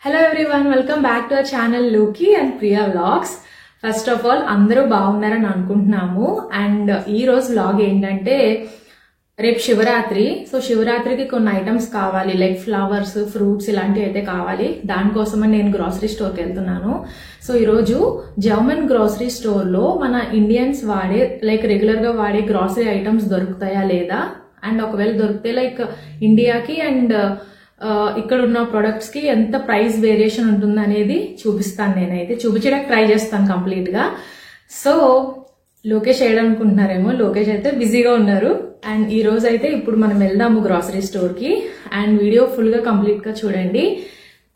Hello everyone, welcome back to our channel Loki and Priya Vlogs. First of all, అందరూ బాగున్నారని అనుకుంటున్నాము. And ఈ రోజు వ్లాగ్ ఏంటంటే రేపు శివరాత్రి. సో శివరాత్రికి కొన్ని ఐటమ్స్ కావాలి, లైక్ ఫ్లవర్స్, ఫ్రూట్స్ ఇలాంటివి అయితే కావాలి. దానికోసమని నేను గ్రోసరీ స్టోర్కి వెళ్తున్నాను. సో ఈరోజు జర్మన్ గ్రోసరీ స్టోర్ లో మన ఇండియన్స్ వాడే లైక్ రెగ్యులర్ గా వాడే గ్రోసరీ ఐటమ్స్ దొరుకుతాయా లేదా, అండ్ ఒకవేళ దొరికితే లైక్ ఇండియాకి అండ్ ఇక్కడ ఉన్న ప్రొడక్ట్స్ కి ఎంత ప్రైస్ వేరియేషన్ ఉంటుంది అనేది చూపిస్తాను. నేనైతే చూపించడానికి ట్రై చేస్తాను కంప్లీట్ గా. సో లోకేష్ చేయడానుకుంటున్నారేమో, లోకేష్ అయితే బిజీగా ఉన్నారు. అండ్ ఈ రోజు అయితే ఇప్పుడు మనం వెళ్దాము గ్రోసరీ స్టోర్ కి. అండ్ వీడియో ఫుల్ గా కంప్లీట్ గా చూడండి,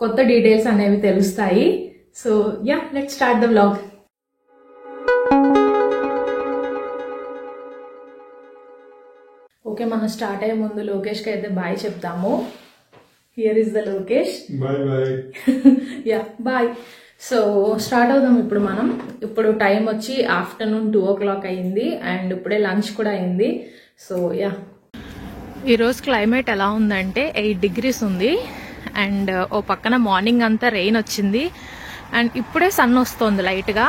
కొత్త డీటెయిల్స్ అనేవి తెలుస్తాయి. So ya, let's start the vlog. Okay, మనం స్టార్ట్ అయ్యే ముందు లోకేష్ కి అయితే బాయ్ చెప్తాము. Here is the Lokesh. Bye bye. Ya bye. So start అవుదాం ఇప్పుడు మనం. ఇప్పుడు టైం వచ్చి ఆఫ్టర్నూన్ 2 o'clock అయింది అండ్ ఇప్పుడే లంచ్ కూడా అయింది. సో యా, ఈరోజు క్లైమేట్ ఎలా ఉందంటే 8 degrees ఉంది. అండ్ ఓ పక్కన మార్నింగ్ అంతా రెయిన్ వచ్చింది అండ్ ఇప్పుడే సన్ వస్తుంది లైట్గా.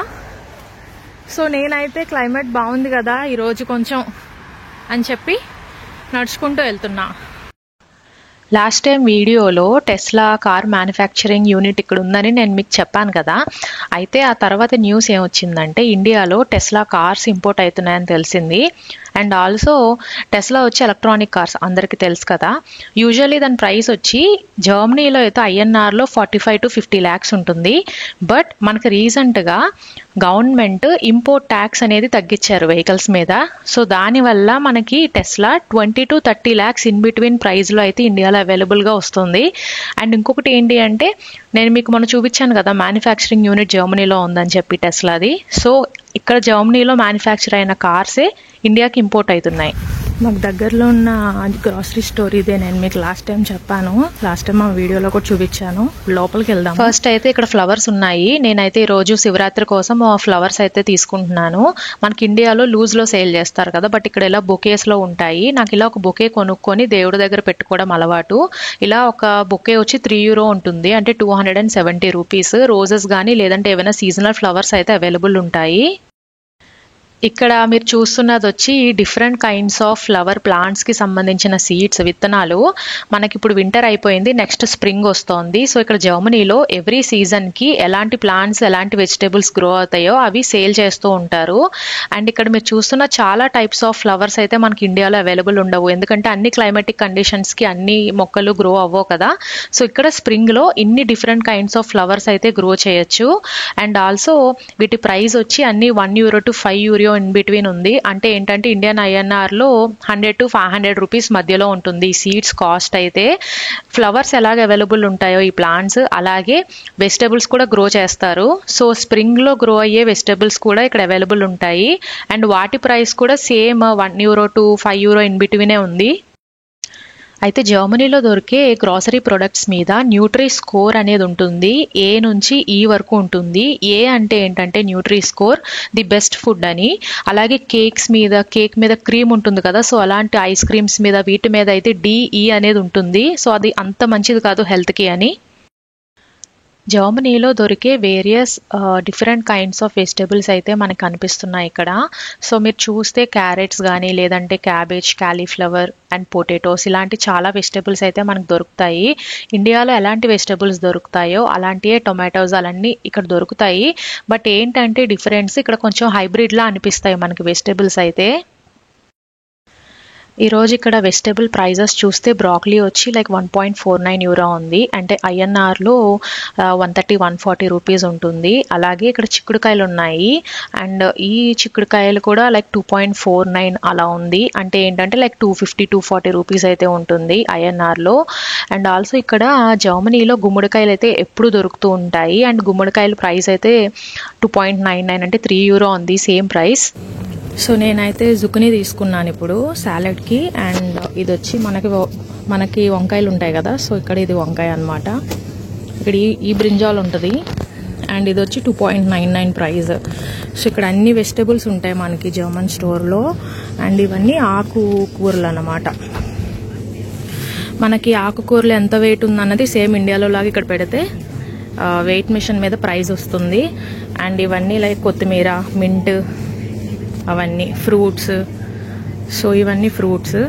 సో నేనైతే క్లైమేట్ బాగుంది కదా ఈరోజు కొంచెం అని చెప్పి నడుచుకుంటూ వెళ్తున్నా. లాస్ట్ టైం వీడియోలో టెస్లా కార్ మ్యానుఫ్యాక్చరింగ్ యూనిట్ ఇక్కడ ఉందని నేను మీకు చెప్పాను కదా. అయితే ఆ తర్వాత న్యూస్ ఏమొచ్చిందంటే ఇండియాలో టెస్లా కార్స్ ఇంపోర్ట్ అవుతున్నాయని తెలిసింది. అండ్ ఆల్సో టెస్లా వచ్చి ఎలక్ట్రానిక్ కార్స్ అందరికీ తెలుసు కదా. యూజువల్లీ దాని ప్రైస్ వచ్చి జర్మనీలో అయితే INRలో 45 to 50 lakhs ఉంటుంది. బట్ మనకి రీసెంట్గా గవర్నమెంట్ ఇంపోర్ట్ ట్యాక్స్ అనేది తగ్గించారు వెహికల్స్ మీద. సో దానివల్ల మనకి Tesla 20 to 30 lakhs in between ప్రైస్లో అయితే ఇండియాలో అవైలబుల్గా వస్తుంది. అండ్ ఇంకొకటి ఏంటి అంటే నేను మీకు మొన్న చూపించాను కదా మ్యానుఫ్యాక్చరింగ్ యూనిట్ జర్మనీలో ఉందని చెప్పి టెస్లాది. సో ఇక్కడ జర్మనీలో మ్యానుఫ్యాక్చర్ అయిన కార్సే ఇండియాకి ఇంపోర్ట్ అవుతున్నాయి. మాకు దగ్గరలో ఉన్న గ్రోసరీ స్టోర్ ఇదే, నేను మీకు లాస్ట్ టైం చెప్పాను. లాస్ట్ టైం ఆ వీడియోలో కూడా చూపించాను. లోపలికి వెళ్దాం. ఫస్ట్ అయితే ఇక్కడ ఫ్లవర్స్ ఉన్నాయి. నేనైతే ఈ రోజు శివరాత్రి కోసం ఫ్లవర్స్ అయితే తీసుకుంటున్నాను. మనకి ఇండియాలో లూజ్ లో సేల్ చేస్తారు కదా, బట్ ఇక్కడ ఇలా బొకేస్ లో ఉంటాయి. నాకు ఇలా ఒక బొకే కొనుక్కొని దేవుడి దగ్గర పెట్టుకోవడం అలవాటు. ఇలా ఒక బొకే వచ్చి €3 ఉంటుంది, అంటే 270 rupees. రోజెస్ కానీ లేదంటే ఏమైనా సీజనల్ ఫ్లవర్స్ అయితే అవైలబుల్ ఉంటాయి. ఇక్కడ మీరు చూస్తున్నది వచ్చి different kinds of flower plants కి సంబంధించిన సీడ్స్, విత్తనాలు. మనకి ఇప్పుడు వింటర్ అయిపోయింది, నెక్స్ట్ స్ప్రింగ్ వస్తోంది. సో ఇక్కడ జర్మనీలో ఎవ్రీ సీజన్ కి ఎలాంటి ప్లాంట్స్, ఎలాంటి వెజిటేబుల్స్ గ్రో అవుతాయో అవి సేల్ చేస్తూ ఉంటారు. అండ్ ఇక్కడ మీరు చూస్తున్న చాలా టైప్స్ ఆఫ్ ఫ్లవర్స్ అయితే మనకి ఇండియాలో అవైలబుల్ ఉండవు, ఎందుకంటే అన్ని క్లైమాటిక్ కండిషన్స్ కి అన్ని మొక్కలు గ్రో అవ్వవు కదా. సో ఇక్కడ స్ప్రింగ్ లో ఇన్ని డిఫరెంట్ కైండ్స్ ఆఫ్ ఫ్లవర్స్ అయితే గ్రో చేయొచ్చు. అండ్ ఆల్సో వీటి ప్రైస్ వచ్చి అన్ని €1 to €5 ఇన్ బిట్వీన్ ఉంది. అంటే ఏంటంటే ఇండియన్ INRలో 100 to 500 rupees మధ్యలో ఉంటుంది ఈ సీడ్స్ కాస్ట్ అయితే. ఫ్లవర్స్ ఎలాగ అవైలబుల్ ఉంటాయో ఈ ప్లాంట్స్, అలాగే వెజిటబుల్స్ కూడా గ్రో చేస్తారు. సో స్ప్రింగ్ లో గ్రో అయ్యే వెజిటబుల్స్ కూడా ఇక్కడ అవైలబుల్ ఉంటాయి. అండ్ వాటి ప్రైస్ కూడా సేమ్ €1 to €5 ఇన్ బిట్వీనే ఉంది. అయితే జర్మనీలో దొరికే గ్రోసరీ ప్రొడక్ట్స్ మీద న్యూట్రీ స్కోర్ అనేది ఉంటుంది. A నుంచి E వరకు ఉంటుంది. A అంటే ఏంటంటే Nutri score, the best food అని. అలాగే కేక్ మీద క్రీమ్ ఉంటుంది కదా, సో అలాంటి ఐస్ క్రీమ్స్ మీద వీటి మీద అయితే DE అనేది ఉంటుంది. సో అది అంత మంచిది కాదు హెల్త్కి అని. జర్మనీలో దొరికే various different kinds of vegetables అయితే మనకు కనిపిస్తున్నాయి ఇక్కడ. సో మీరు చూస్తే క్యారెట్స్ కానీ లేదంటే క్యాబేజ్, కాలీఫ్లవర్ అండ్ పొటాటోస్ ఇలాంటి చాలా వెజిటబుల్స్ అయితే మనకు దొరుకుతాయి. ఇండియాలో ఎలాంటి వెజిటబుల్స్ దొరుకుతాయో అలాంటివే టొమాటోస్ అలాంటి ఇక్కడ దొరుకుతాయి. బట్ ఏంటంటే డిఫరెన్స్ ఇక్కడ కొంచెం హైబ్రిడ్లా అనిపిస్తాయి మనకి వెజిటబుల్స్ అయితే. ఈరోజు ఇక్కడ వెజిటబుల్ ప్రైజెస్ చూస్తే బ్రాకలీ వచ్చి లైక్ €1.49 ఉంది, అంటే INRలో 130-140 rupees ఉంటుంది. అలాగే ఇక్కడ చిక్కుడుకాయలు ఉన్నాయి. అండ్ ఈ చిక్కుడుకాయలు కూడా లైక్ 2.49 అలా ఉంది, అంటే ఏంటంటే లైక్ 250-240 rupees అయితే ఉంటుంది INRలో. అండ్ ఆల్సో ఇక్కడ జర్మనీలో గుమ్మడికాయలు అయితే ఎప్పుడు దొరుకుతూ ఉంటాయి. అండ్ గుమ్మడికాయల ప్రైస్ అయితే 2.99 అంటే €3 ఉంది, సేమ్ ప్రైస్. సో నేనైతే జుకినీ తీసుకున్నాను ఇప్పుడు సాలడ్కి. అండ్ ఇది వచ్చి మనకి వంకాయలు ఉంటాయి కదా, సో ఇక్కడ ఇది వంకాయ అనమాట. ఇక్కడ ఈ బ్రింజాల్ ఉంటుంది. అండ్ ఇది వచ్చి 2.99 ప్రైస్. సో ఇక్కడ అన్ని వెజిటబుల్స్ ఉంటాయి మనకి జర్మన్ స్టోర్లో. అండ్ ఇవన్నీ ఆకుకూరలు అన్నమాట. మనకి ఆకుకూరలు ఎంత వెయిట్ ఉందన్నది సేమ్ ఇండియాలో లాగా ఇక్కడ పెడితే వెయిట్ మిషన్ మీద ప్రైస్ వస్తుంది. అండ్ ఇవన్నీ లైక్ కొత్తిమీర, మింట్, అవన్నీ ఫ్రూట్స్. సో ఇవన్నీ ఫ్రూట్స్.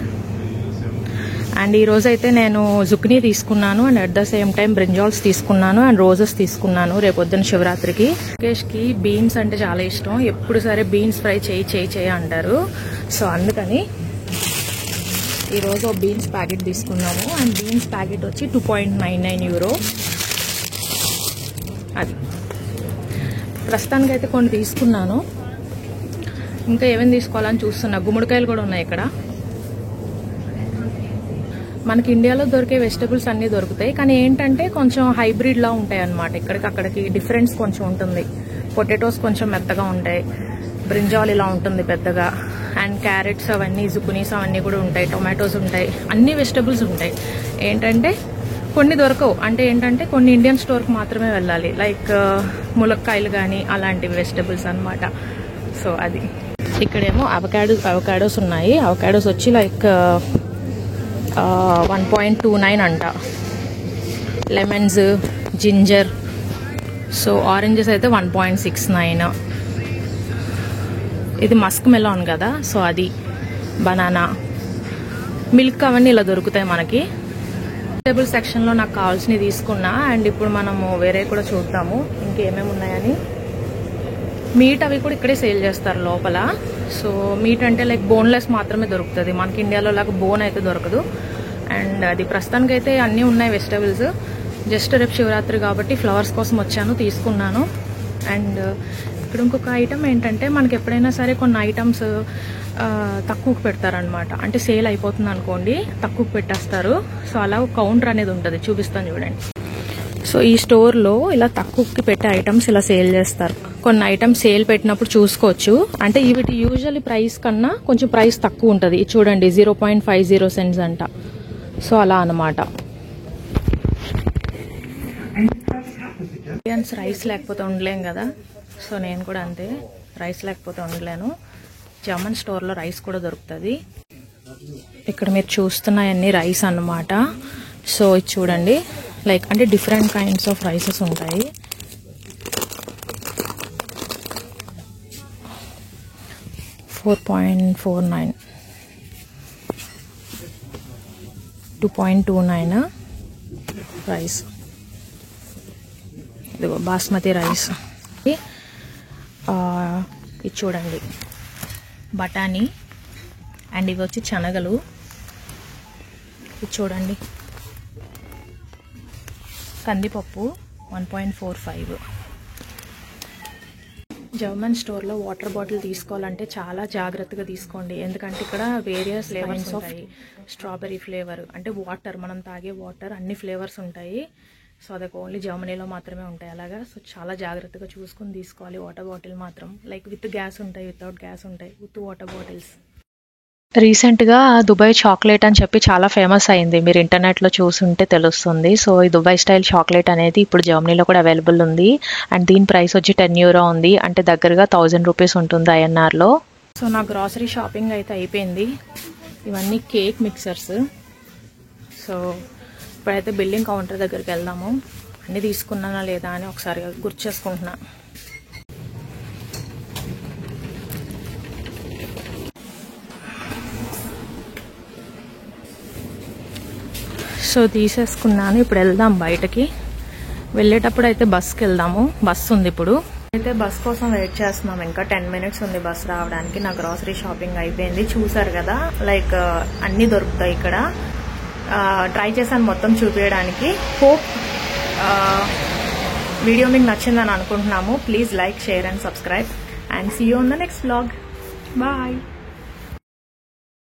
అండ్ ఈరోజు అయితే నేను జుక్నీ తీసుకున్నాను and at the same time brinjals తీసుకున్నాను అండ్ రోజెస్ తీసుకున్నాను రేపొద్దున శివరాత్రికి. ముఖేష్కి బీన్స్ అంటే చాలా ఇష్టం. ఎప్పుడు సరే బీన్స్ ఫ్రై చేయి అంటారు. సో అందుకని ఈరోజు బీన్స్ ప్యాకెట్ తీసుకున్నాము. అండ్ బీన్స్ ప్యాకెట్ వచ్చి 2.99 euro. అది ప్రస్తుతానికైతే కొన్ని తీసుకున్నాను. ఇంకా ఏమేమి తీసుకోవాలని చూస్తున్నా. గుమ్మడికాయలు కూడా ఉన్నాయి ఇక్కడ. మనకి ఇండియాలో దొరికే వెజిటబుల్స్ అన్నీ దొరుకుతాయి, కానీ ఏంటంటే కొంచెం హైబ్రిడ్లా ఉంటాయి అన్నమాట. ఇక్కడికి అక్కడికి డిఫరెన్స్ కొంచెం ఉంటుంది. పొటాటోస్ కొంచెం మెత్తగా ఉంటాయి, బ్రింజాల్ ఇలా ఉంటుంది పెద్దగా, అండ్ క్యారెట్స్ అవన్నీ, జుకునీస్ అవన్నీ కూడా ఉంటాయి, టొమాటోస్ ఉంటాయి, అన్ని వెజిటబుల్స్ ఉంటాయి. ఏంటంటే కొన్ని దొరకవు. అంటే ఏంటంటే కొన్ని ఇండియన్ స్టోర్కి మాత్రమే వెళ్ళాలి, లైక్ ములక్కాయలు కానీ అలాంటివి వెజిటబుల్స్ అన్నమాట. సో అది. ఇక్కడేమో అవకాడోస్ ఉన్నాయి. అవకాడోస్ వచ్చి లైక్ 1.29 అంట. Lemons, ginger. సో ఆరెంజెస్ అయితే 1.69. ఇది మస్క్ మెలాన్ కదా, సో అది. బనానా, మిల్క్ అవన్నీ ఇలా దొరుకుతాయి మనకి. వెజిటబుల్ సెక్షన్లో నాకు కావాల్సినవి తీసుకున్నా. అండ్ ఇప్పుడు మనము వేరే కూడా చూద్దాము ఇంకేమేమి ఉన్నాయని. మీట్ అవి కూడా ఇక్కడే సేల్ చేస్తారు లోపల. సో మీట్ అంటే లైక్ బోన్లెస్ మాత్రమే దొరుకుతుంది. మనకి ఇండియాలో లాగా బోన్ అయితే దొరకదు. అండ్ అది ప్రస్తుతానికైతే అన్నీ ఉన్నాయి వెజిటబుల్స్. జస్ట్ రేపు శివరాత్రి కాబట్టి ఫ్లవర్స్ కోసం వచ్చాను, తీసుకున్నాను. అండ్ ఇక్కడ ఇంకొక ఐటమ్ ఏంటంటే మనకి ఎప్పుడైనా సరే కొన్ని ఐటమ్స్ తక్కువకు పెడతారనమాట. అంటే సేల్ అయిపోతుంది అనుకోండి, తక్కువకు పెట్టేస్తారు. సో అలా కౌంటర్ అనేది ఉంటుంది, చూపిస్తాను చూడండి. సో ఈ స్టోర్లో ఇలా తక్కువకి పెట్టే ఐటమ్స్ ఇలా సేల్ చేస్తారు. కొన్ని ఐటమ్స్ సేల్ పెట్టినప్పుడు చూసుకోవచ్చు. అంటే వీటి యూజువల్లీ ప్రైస్ కన్నా కొంచెం ప్రైస్ తక్కువ ఉంటుంది. చూడండి 0.50 cents అంట. సో అలా అనమాట. ఇండియన్స్ రైస్ లేకపోతే ఉండలేం కదా. సో నేను కూడా అంతే, రైస్ లేకపోతే ఉండలేను. జర్మన్ స్టోర్లో రైస్ కూడా దొరుకుతుంది. ఇక్కడ మీరు చూస్తున్నాయన్నీ రైస్ అన్నమాట. సో ఇది చూడండి, లైక్ అంటే డిఫరెంట్ కైండ్స్ ఆఫ్ రైసెస్ ఉంటాయి. $4.49, $2.29 రైస్. ఇదిగో బాస్మతి రైస్. ఇది చూడండి బఠానీ. అండ్ ఇవి వచ్చి శనగలు. ఇది చూడండి కందిపప్పు 1.45. జర్మన్ స్టోర్లో వాటర్ బాటిల్ తీసుకోవాలంటే చాలా జాగ్రత్తగా తీసుకోండి. ఎందుకంటే ఇక్కడ వేరియస్ ఫ్లేవర్స్ ఉంటాయి. స్ట్రాబెర్రీ ఫ్లేవర్ అంటే వాటర్, మనం తాగే వాటర్, అన్ని ఫ్లేవర్స్ ఉంటాయి. సో అదొక ఓన్లీ జర్మనీలో మాత్రమే ఉంటాయి అలాగా. సో చాలా జాగ్రత్తగా చూసుకొని తీసుకోవాలి. వాటర్ బాటిల్ మాత్రం లైక్ విత్ గ్యాస్ ఉంటాయి, వితౌట్ గ్యాస్ ఉంటాయి, విత్ వాటర్ బాటిల్స్. రీసెంట్గా దుబాయ్ చాక్లెట్ అని చెప్పి చాలా ఫేమస్ అయింది. మీరు ఇంటర్నెట్లో చూసుంటే తెలుస్తుంది. సో ఈ దుబాయ్ స్టైల్ చాక్లెట్ అనేది ఇప్పుడు జర్మనీలో కూడా అవైలబుల్ ఉంది. అండ్ దీని ప్రైస్ వచ్చి €10 ఉంది. అంటే దగ్గరగా 1000 రూపీస్ ఉంటుంది INRలో. సో నా గ్రాసరీ షాపింగ్ అయితే అయిపోయింది. ఇవన్నీ కేక్ మిక్సర్స్. సో ఇప్పుడైతే బిల్లింగ్ కౌంటర్ దగ్గరికి వెళ్దాము. అన్నీ తీసుకున్నానా లేదా అని ఒకసారి గుర్తు చేసుకుంటున్నా. సో తీసేసుకున్నాను. ఇప్పుడు వెళ్దాం బయటకి. వెళ్ళేటప్పుడు అయితే బస్కి వెళ్దాము. బస్సు ఉంది ఇప్పుడు. అయితే బస్ కోసం వెయిట్ చేస్తున్నాం. ఇంకా 10 minutes ఉంది బస్ రావడానికి. నా గ్రాసరీ షాపింగ్ అయిపోయింది. చూసారు కదా, లైక్ అన్నీ దొరుకుతాయి ఇక్కడ. ట్రై చేశాను మొత్తం చూపించడానికి. హోప్ వీడియో మీకు నచ్చిందని అనుకుంటున్నాము. Please like, share and subscribe. And see you on the next vlog. Bye.